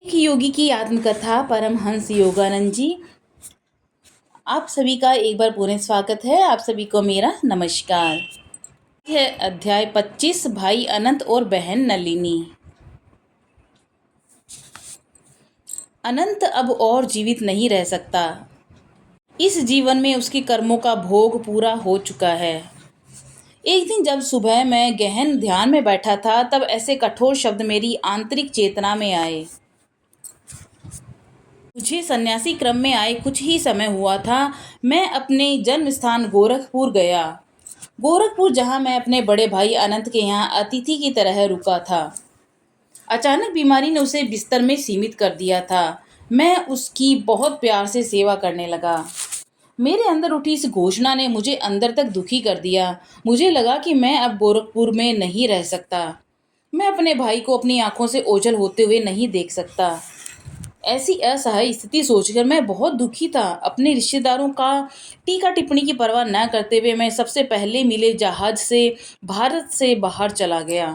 एक योगी की आत्मकथा परमहंस योगानंद जी। आप सभी का एक बार पुनः स्वागत है। आप सभी को मेरा नमस्कार। यह अध्याय 25 भाई अनंत और बहन नलिनी। अनंत अब और जीवित नहीं रह सकता। इस जीवन में उसके कर्मों का भोग पूरा हो चुका है। एक दिन जब सुबह मैं गहन ध्यान में बैठा था, तब ऐसे कठोर शब्द मेरी आंतरिक चेतना में आए। मुझे सन्यासी क्रम में आए कुछ ही समय हुआ था। मैं अपने जन्म स्थान गोरखपुर गया। गोरखपुर, जहाँ मैं अपने बड़े भाई अनंत के यहाँ अतिथि की तरह रुका था। अचानक बीमारी ने उसे बिस्तर में सीमित कर दिया था। मैं उसकी बहुत प्यार से सेवा करने लगा। मेरे अंदर उठी इस घोषणा ने मुझे अंदर तक दुखी कर दिया। मुझे लगा कि मैं अब गोरखपुर में नहीं रह सकता। मैं अपने भाई को अपनी आंखों से ओझल होते हुए नहीं देख सकता। ऐसी असहाय स्थिति सोचकर मैं बहुत दुखी था। अपने रिश्तेदारों का टीका टिप्पणी की परवाह न करते हुए मैं सबसे पहले मिले जहाज से भारत से बाहर चला गया।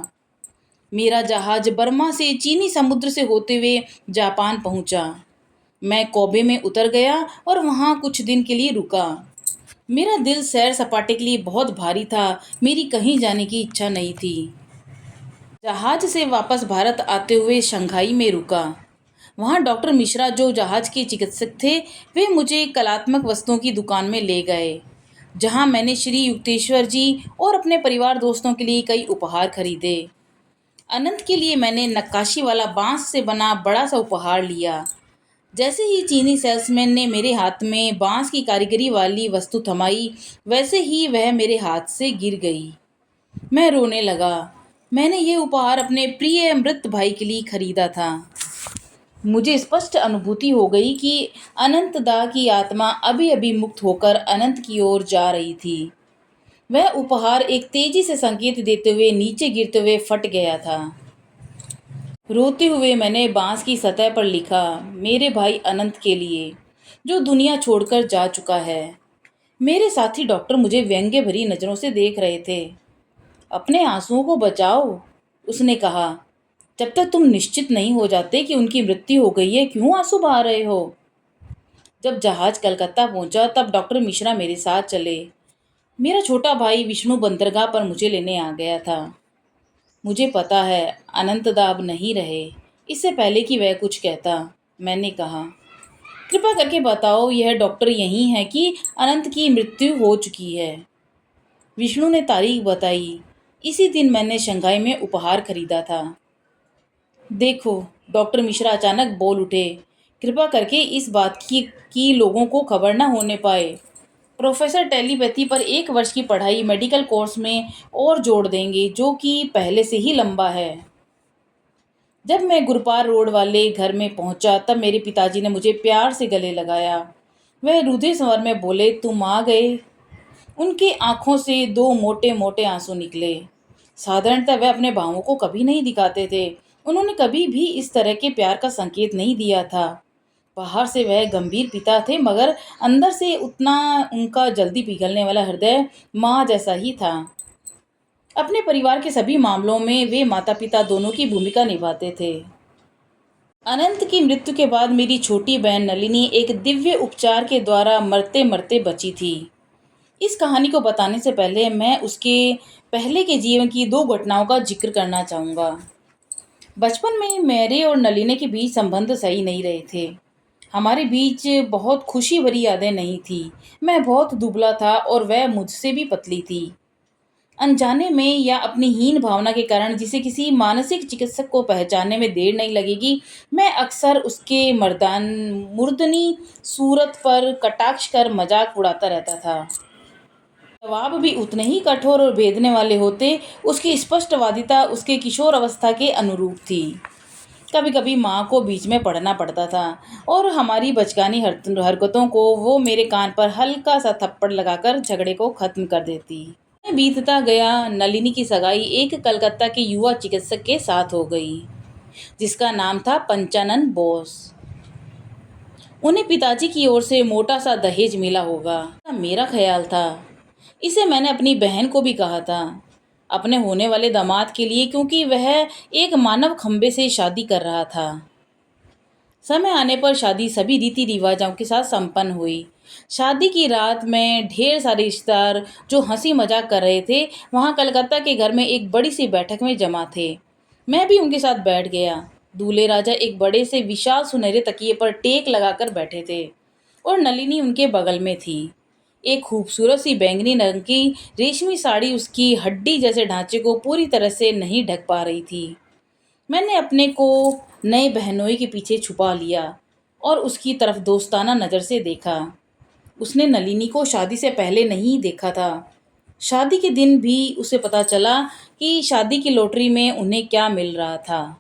मेरा जहाज बर्मा से चीनी समुद्र से होते हुए जापान पहुंचा। मैं कोबे में उतर गया और वहां कुछ दिन के लिए रुका। मेरा दिल सैर सपाटे के लिए बहुत भारी था। मेरी कहीं जाने की इच्छा नहीं थी। जहाज से वापस भारत आते हुए शंघाई में रुका। वहाँ डॉक्टर मिश्रा, जो जहाज के चिकित्सक थे, वे मुझे कलात्मक वस्तुओं की दुकान में ले गए, जहाँ मैंने श्री युक्तेश्वर जी और अपने परिवार दोस्तों के लिए कई उपहार खरीदे। अनंत के लिए मैंने नक्काशी वाला बांस से बना बड़ा सा उपहार लिया। जैसे ही चीनी सेल्समैन ने मेरे हाथ में बांस की कारीगरी वाली वस्तु थमाई, वैसे ही वह मेरे हाथ से गिर गई। मैं रोने लगा। मैंने ये उपहार अपने प्रिय मृत भाई के लिए खरीदा था। मुझे स्पष्ट अनुभूति हो गई कि अनंत दा की आत्मा अभी अभी मुक्त होकर अनंत की ओर जा रही थी। वह उपहार एक तेजी से संकेत देते हुए नीचे गिरते हुए फट गया था। रोते हुए मैंने बांस की सतह पर लिखा, मेरे भाई अनंत के लिए, जो दुनिया छोड़कर जा चुका है। मेरे साथी डॉक्टर मुझे व्यंग्य भरी नजरों से देख रहे थे। अपने आंसुओं को बचाओ, उसने कहा। जब तक तुम निश्चित नहीं हो जाते कि उनकी मृत्यु हो गई है, क्यों आंसू बहा रहे हो? जब जहाज कलकत्ता पहुंचा, तब डॉक्टर मिश्रा मेरे साथ चले। मेरा छोटा भाई विष्णु बंदरगाह पर मुझे लेने आ गया था। मुझे पता है अनंतदा अब नहीं रहे। इससे पहले कि वह कुछ कहता, मैंने कहा, कृपा करके बताओ, यह डॉक्टर यही है कि अनंत की मृत्यु हो चुकी है? विष्णु ने तारीख बताई। इसी दिन मैंने शंघाई में उपहार खरीदा था। देखो, डॉक्टर मिश्रा अचानक बोल उठे, कृपा करके इस बात की लोगों को खबर ना होने पाए। प्रोफेसर टेलीपैथी पर 1 वर्ष की पढ़ाई मेडिकल कोर्स में और जोड़ देंगे, जो कि पहले से ही लंबा है। जब मैं गुरपार रोड वाले घर में पहुंचा, तब मेरे पिताजी ने मुझे प्यार से गले लगाया। वह रुधिर स्वर में बोले, तुम आ गए। उनके आंखों से 2 मोटे मोटे आंसू निकले। साधारणतः वह अपने भावों को कभी नहीं दिखाते थे। उन्होंने कभी भी इस तरह के प्यार का संकेत नहीं दिया था। बाहर से वह गंभीर पिता थे, मगर अंदर से उतना उनका जल्दी पिघलने वाला हृदय माँ जैसा ही था। अपने परिवार के सभी मामलों में वे माता पिता दोनों की भूमिका निभाते थे। अनंत की मृत्यु के बाद मेरी छोटी बहन नलिनी एक दिव्य उपचार के द्वारा मरते मरते बची थी। इस कहानी को बताने से पहले मैं उसके पहले के जीवन की 2 घटनाओं का जिक्र करना चाहूँगा। बचपन में मेरे और नलिनी के बीच संबंध सही नहीं रहे थे। हमारे बीच बहुत खुशी भरी यादें नहीं थी। मैं बहुत दुबला था और वह मुझसे भी पतली थी। अनजाने में या अपनी हीन भावना के कारण, जिसे किसी मानसिक चिकित्सक को पहचानने में देर नहीं लगेगी, मैं अक्सर उसके मुर्दनी सूरत पर कटाक्ष कर मजाक उड़ाता रहता था। जवाब भी उतने ही कठोर और भेदने वाले होते। उसकी स्पष्टवादिता उसके किशोर अवस्था के अनुरूप थी। कभी कभी माँ को बीच में पढ़ना पड़ता था और हमारी बचकानी हरकतों को वो मेरे कान पर हल्का सा थप्पड़ लगाकर झगड़े को खत्म कर देती। बीतता गया। नलिनी की सगाई एक कलकत्ता के युवा चिकित्सक के साथ हो गई, जिसका नाम था पंचानन बोस। उन्हें पिताजी की ओर से मोटा सा दहेज मिला होगा, मेरा ख्याल था। इसे मैंने अपनी बहन को भी कहा था, अपने होने वाले दामाद के लिए, क्योंकि वह एक मानव खंबे से शादी कर रहा था। समय आने पर शादी सभी रीति रिवाजों के साथ संपन्न हुई। शादी की रात में ढेर सारे रिश्तेदार जो हंसी मजाक कर रहे थे वहाँ कलकत्ता के घर में एक बड़ी सी बैठक में जमा थे। मैं भी उनके साथ बैठ गया। दूल्हे राजा एक बड़े से विशाल सुनहरे तकिए पर टेक लगाकर बैठे थे और नलिनी उनके बगल में थी। एक खूबसूरत सी बैंगनी रंग की रेशमी साड़ी उसकी हड्डी जैसे ढांचे को पूरी तरह से नहीं ढक पा रही थी। मैंने अपने को नए बहनोई के पीछे छुपा लिया और उसकी तरफ दोस्ताना नज़र से देखा। उसने नलिनी को शादी से पहले नहीं देखा था। शादी के दिन भी उसे पता चला कि शादी की लॉटरी में उन्हें क्या मिल रहा था।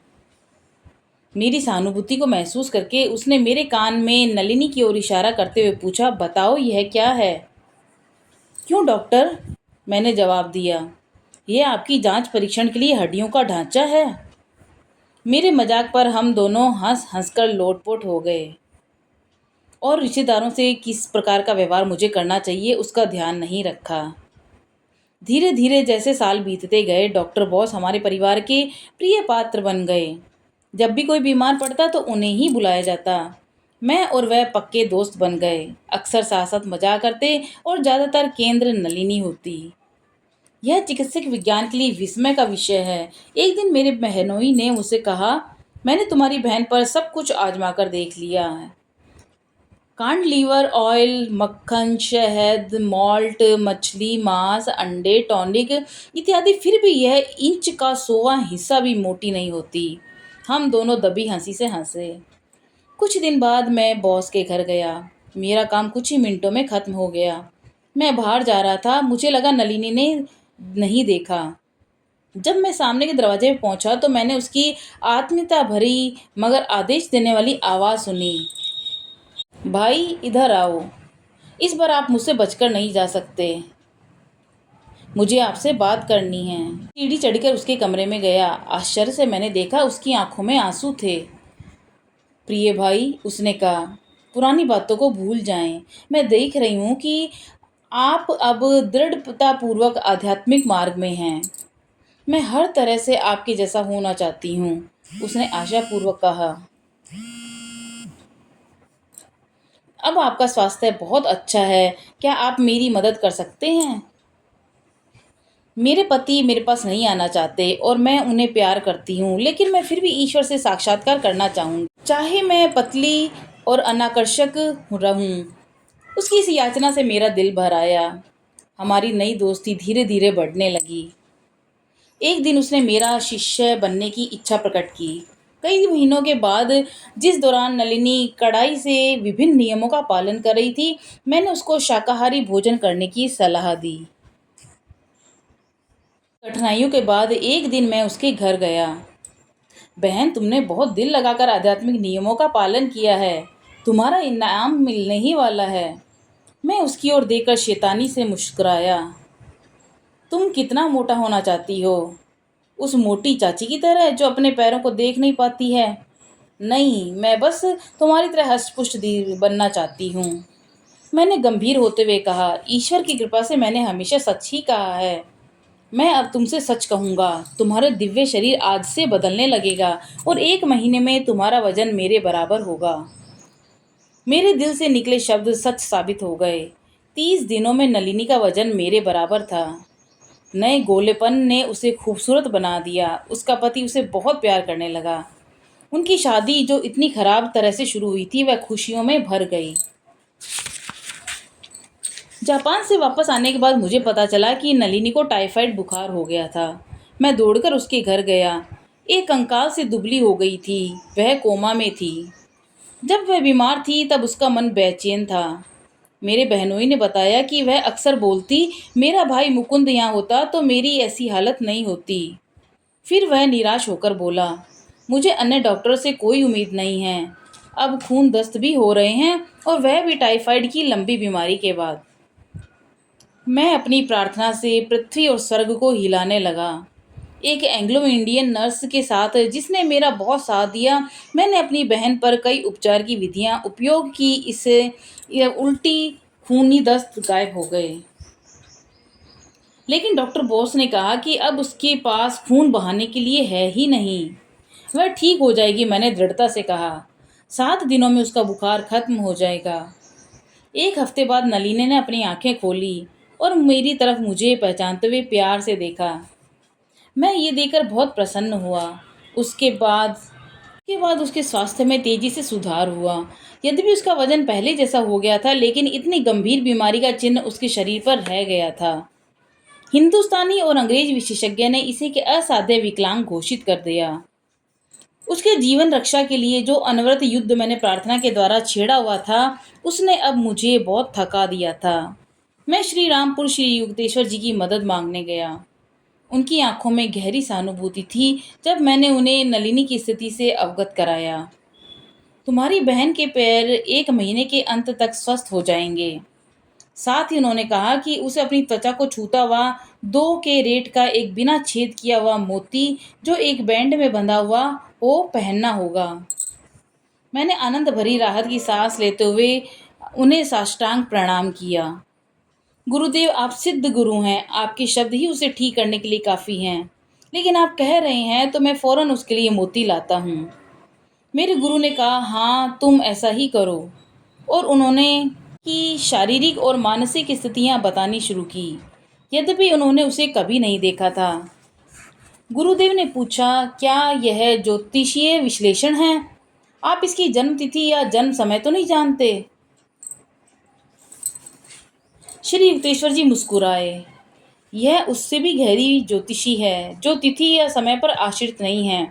मेरी सहानुभूति को महसूस करके उसने मेरे कान में नलिनी की ओर इशारा करते हुए पूछा, बताओ यह क्या है? क्यों डॉक्टर? मैंने जवाब दिया, यह आपकी जांच परीक्षण के लिए हड्डियों का ढांचा है। मेरे मजाक पर हम दोनों हंस हंस कर लोटपोट हो गए और रिश्तेदारों से किस प्रकार का व्यवहार मुझे करना चाहिए उसका ध्यान नहीं रखा। धीरे धीरे जैसे साल बीतते गए डॉक्टर बॉस हमारे परिवार के प्रिय पात्र बन गए। जब भी कोई बीमार पड़ता तो उन्हें ही बुलाया जाता। मैं और वह पक्के दोस्त बन गए। अक्सर साथ साथ मजाक करते और ज़्यादातर केंद्र नलिनी होती। यह चिकित्सक विज्ञान के लिए विस्मय का विषय है। एक दिन मेरे बहनोई ने मुझसे कहा, मैंने तुम्हारी बहन पर सब कुछ आजमा कर देख लिया है। कांडलीवर ऑयल, मक्खन, शहद, मॉल्ट, मछली, मांस, अंडे, टॉनिक इत्यादि, फिर भी यह इंच का 100वां हिस्सा भी मोटी नहीं होती। हम दोनों दबी हंसी से हंसे। कुछ दिन बाद मैं बॉस के घर गया। मेरा काम कुछ ही मिनटों में खत्म हो गया। मैं बाहर जा रहा था, मुझे लगा नलिनी ने नहीं देखा। जब मैं सामने के दरवाजे पे पहुंचा तो मैंने उसकी आत्मीयता भरी मगर आदेश देने वाली आवाज़ सुनी, भाई इधर आओ। इस बार आप मुझसे बचकर नहीं जा सकते, मुझे आपसे बात करनी है। सीढ़ी चढ़कर उसके कमरे में गया। आश्चर्य से मैंने देखा उसकी आंखों में आंसू थे। प्रिय भाई, उसने कहा, पुरानी बातों को भूल जाएं। मैं देख रही हूँ कि आप अब दृढ़तापूर्वक आध्यात्मिक मार्ग में हैं। मैं हर तरह से आपके जैसा होना चाहती हूँ, उसने आशापूर्वक कहा। अब आपका स्वास्थ्य बहुत अच्छा है, क्या आप मेरी मदद कर सकते हैं? मेरे पति मेरे पास नहीं आना चाहते और मैं उन्हें प्यार करती हूँ, लेकिन मैं फिर भी ईश्वर से साक्षात्कार करना चाहूँगी, चाहे मैं पतली और अनाकर्षक रहूँ। उसकी इस याचना से मेरा दिल भर आया। हमारी नई दोस्ती धीरे धीरे बढ़ने लगी। एक दिन उसने मेरा शिष्य बनने की इच्छा प्रकट की। कई महीनों के बाद, जिस दौरान नलिनी कड़ाई से विभिन्न नियमों का पालन कर रही थी, मैंने उसको शाकाहारी भोजन करने की सलाह दी। कठिनाइयों के बाद एक दिन मैं उसके घर गया। बहन, तुमने बहुत दिल लगाकर आध्यात्मिक नियमों का पालन किया है, तुम्हारा इनाम मिलने ही वाला है। मैं उसकी ओर देखकर शैतानी से मुस्कुराया। तुम कितना मोटा होना चाहती हो? उस मोटी चाची की तरह जो अपने पैरों को देख नहीं पाती है? नहीं, मैं बस तुम्हारी तरह हष्टपुष्ट बनना चाहती हूँ, मैंने गंभीर होते हुए कहा। ईश्वर की कृपा से मैंने हमेशा सच ही कहा है। मैं अब तुमसे सच कहूँगा, तुम्हारे दिव्य शरीर आज से बदलने लगेगा और 1 महीने में तुम्हारा वजन मेरे बराबर होगा। मेरे दिल से निकले शब्द सच साबित हो गए। 30 दिनों में नलिनी का वजन मेरे बराबर था। नए गोलेपन ने उसे खूबसूरत बना दिया। उसका पति उसे बहुत प्यार करने लगा। उनकी शादी जो इतनी खराब तरह से शुरू हुई थी, वह खुशियों में भर गई। जापान से वापस आने के बाद मुझे पता चला कि नलिनी को टाइफाइड बुखार हो गया था। मैं दौड़कर उसके घर गया। एक कंकाल से दुबली हो गई थी, वह कोमा में थी। जब वह बीमार थी तब उसका मन बेचैन था। मेरे बहनोई ने बताया कि वह अक्सर बोलती, मेरा भाई मुकुंद यहाँ होता तो मेरी ऐसी हालत नहीं होती। फिर वह निराश होकर बोला, मुझे अन्य डॉक्टरों से कोई उम्मीद नहीं है। अब खून दस्त भी हो रहे हैं और वह भी टाइफाइड की लंबी बीमारी के बाद। मैं अपनी प्रार्थना से पृथ्वी और स्वर्ग को हिलाने लगा। एक एंग्लो इंडियन नर्स के साथ जिसने मेरा बहुत साथ दिया, मैंने अपनी बहन पर कई उपचार की विधियां उपयोग की। इससे यह उल्टी खूनी दस्त गायब हो गए। लेकिन डॉक्टर बोस ने कहा कि अब उसके पास खून बहाने के लिए है ही नहीं। वह ठीक हो जाएगी, मैंने दृढ़ता से कहा। 7 दिनों में उसका बुखार खत्म हो जाएगा। 1 हफ्ते बाद नलिनी ने अपनी आंखें खोली और मेरी तरफ मुझे पहचानते हुए प्यार से देखा। मैं ये देखकर बहुत प्रसन्न हुआ। उसके बाद उसके स्वास्थ्य में तेजी से सुधार हुआ। यद्यपि उसका वजन पहले जैसा हो गया था, लेकिन इतनी गंभीर बीमारी का चिन्ह उसके शरीर पर रह गया था। हिंदुस्तानी और अंग्रेज विशेषज्ञ ने इसे के असाध्य विकलांग घोषित कर दिया। उसके जीवन रक्षा के लिए जो अनवरत युद्ध मैंने प्रार्थना के द्वारा छेड़ा हुआ था, उसने अब मुझे बहुत थका दिया था। मैं श्री रामपुर श्री युक्तेश्वर जी की मदद मांगने गया। उनकी आंखों में गहरी सहानुभूति थी जब मैंने उन्हें नलिनी की स्थिति से अवगत कराया। तुम्हारी बहन के पैर 1 महीने के अंत तक स्वस्थ हो जाएंगे। साथ ही उन्होंने कहा कि उसे अपनी त्वचा को छूता हुआ 2 कैरेट का एक बिना छेद किया हुआ मोती जो एक बैंड में बंधा हुआ वो पहनना होगा। मैंने आनंद भरी राहत की सांस लेते हुए उन्हें साष्टांग प्रणाम किया। गुरुदेव, आप सिद्ध गुरु हैं, आपके शब्द ही उसे ठीक करने के लिए काफ़ी हैं। लेकिन आप कह रहे हैं तो मैं फौरन उसके लिए मोती लाता हूँ। मेरे गुरु ने कहा, हाँ तुम ऐसा ही करो। और उन्होंने की शारीरिक और मानसिक स्थितियाँ बतानी शुरू की। यद्यपि उन्होंने उसे कभी नहीं देखा था। गुरुदेव ने पूछा, क्या यह ज्योतिषीय विश्लेषण है? आप इसकी जन्म तिथि या जन्म समय तो नहीं जानते? श्री युक्तेश्वर जी मुस्कुराए। यह उससे भी गहरी ज्योतिषी है जो तिथि या समय पर आश्रित नहीं है।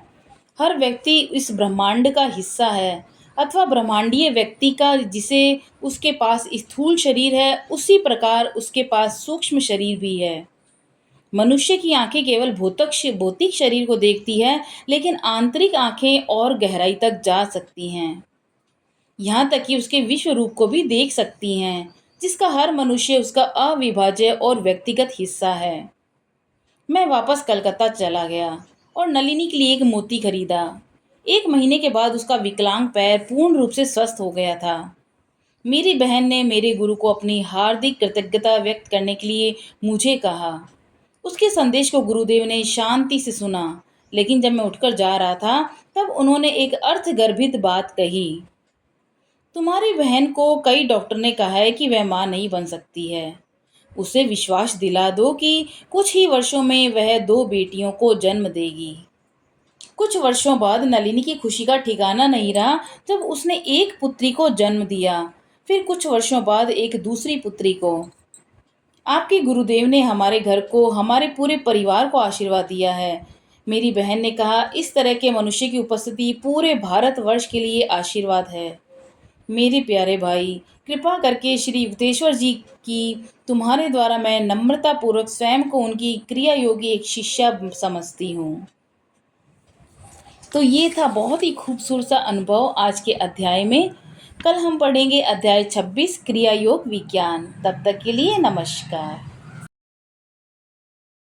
हर व्यक्ति इस ब्रह्मांड का हिस्सा है, अथवा ब्रह्मांडीय व्यक्ति का। जिसे उसके पास स्थूल शरीर है, उसी प्रकार उसके पास सूक्ष्म शरीर भी है। मनुष्य की आंखें केवल भौतिक शरीर को देखती है, लेकिन आंतरिक आंखें और गहराई तक जा सकती हैं। यहाँ तक कि उसके विश्व रूप को भी देख सकती हैं, जिसका हर मनुष्य उसका अविभाज्य और व्यक्तिगत हिस्सा है। मैं वापस कलकत्ता चला गया और नलिनी के लिए एक मोती खरीदा। 1 महीने के बाद उसका विकलांग पैर पूर्ण रूप से स्वस्थ हो गया था। मेरी बहन ने मेरे गुरु को अपनी हार्दिक कृतज्ञता व्यक्त करने के लिए मुझे कहा। उसके संदेश को गुरुदेव ने शांति से सुना, लेकिन जब मैं उठकर जा रहा था, तब उन्होंने एक अर्थगर्भित बात कही। तुम्हारी बहन को कई डॉक्टर ने कहा है कि वह माँ नहीं बन सकती है। उसे विश्वास दिला दो कि कुछ ही वर्षों में वह 2 बेटियों को जन्म देगी। कुछ वर्षों बाद नलिनी की खुशी का ठिकाना नहीं रहा जब उसने एक पुत्री को जन्म दिया, फिर कुछ वर्षों बाद एक दूसरी पुत्री को। आपके गुरुदेव ने हमारे घर को, हमारे पूरे परिवार को आशीर्वाद दिया है। मेरी बहन ने कहा, इस तरह के मनुष्य की उपस्थिति पूरे भारतवर्ष के लिए आशीर्वाद है। मेरे प्यारे भाई, कृपा करके श्री युक्तेश्वर जी की तुम्हारे द्वारा मैं नम्रतापूर्वक स्वयं को उनकी क्रिया योगी एक शिष्या समझती हूँ। तो ये था बहुत ही खूबसूरत सा अनुभव आज के अध्याय में। कल हम पढ़ेंगे अध्याय 26 क्रिया योग विज्ञान। तब तक के लिए नमस्कार।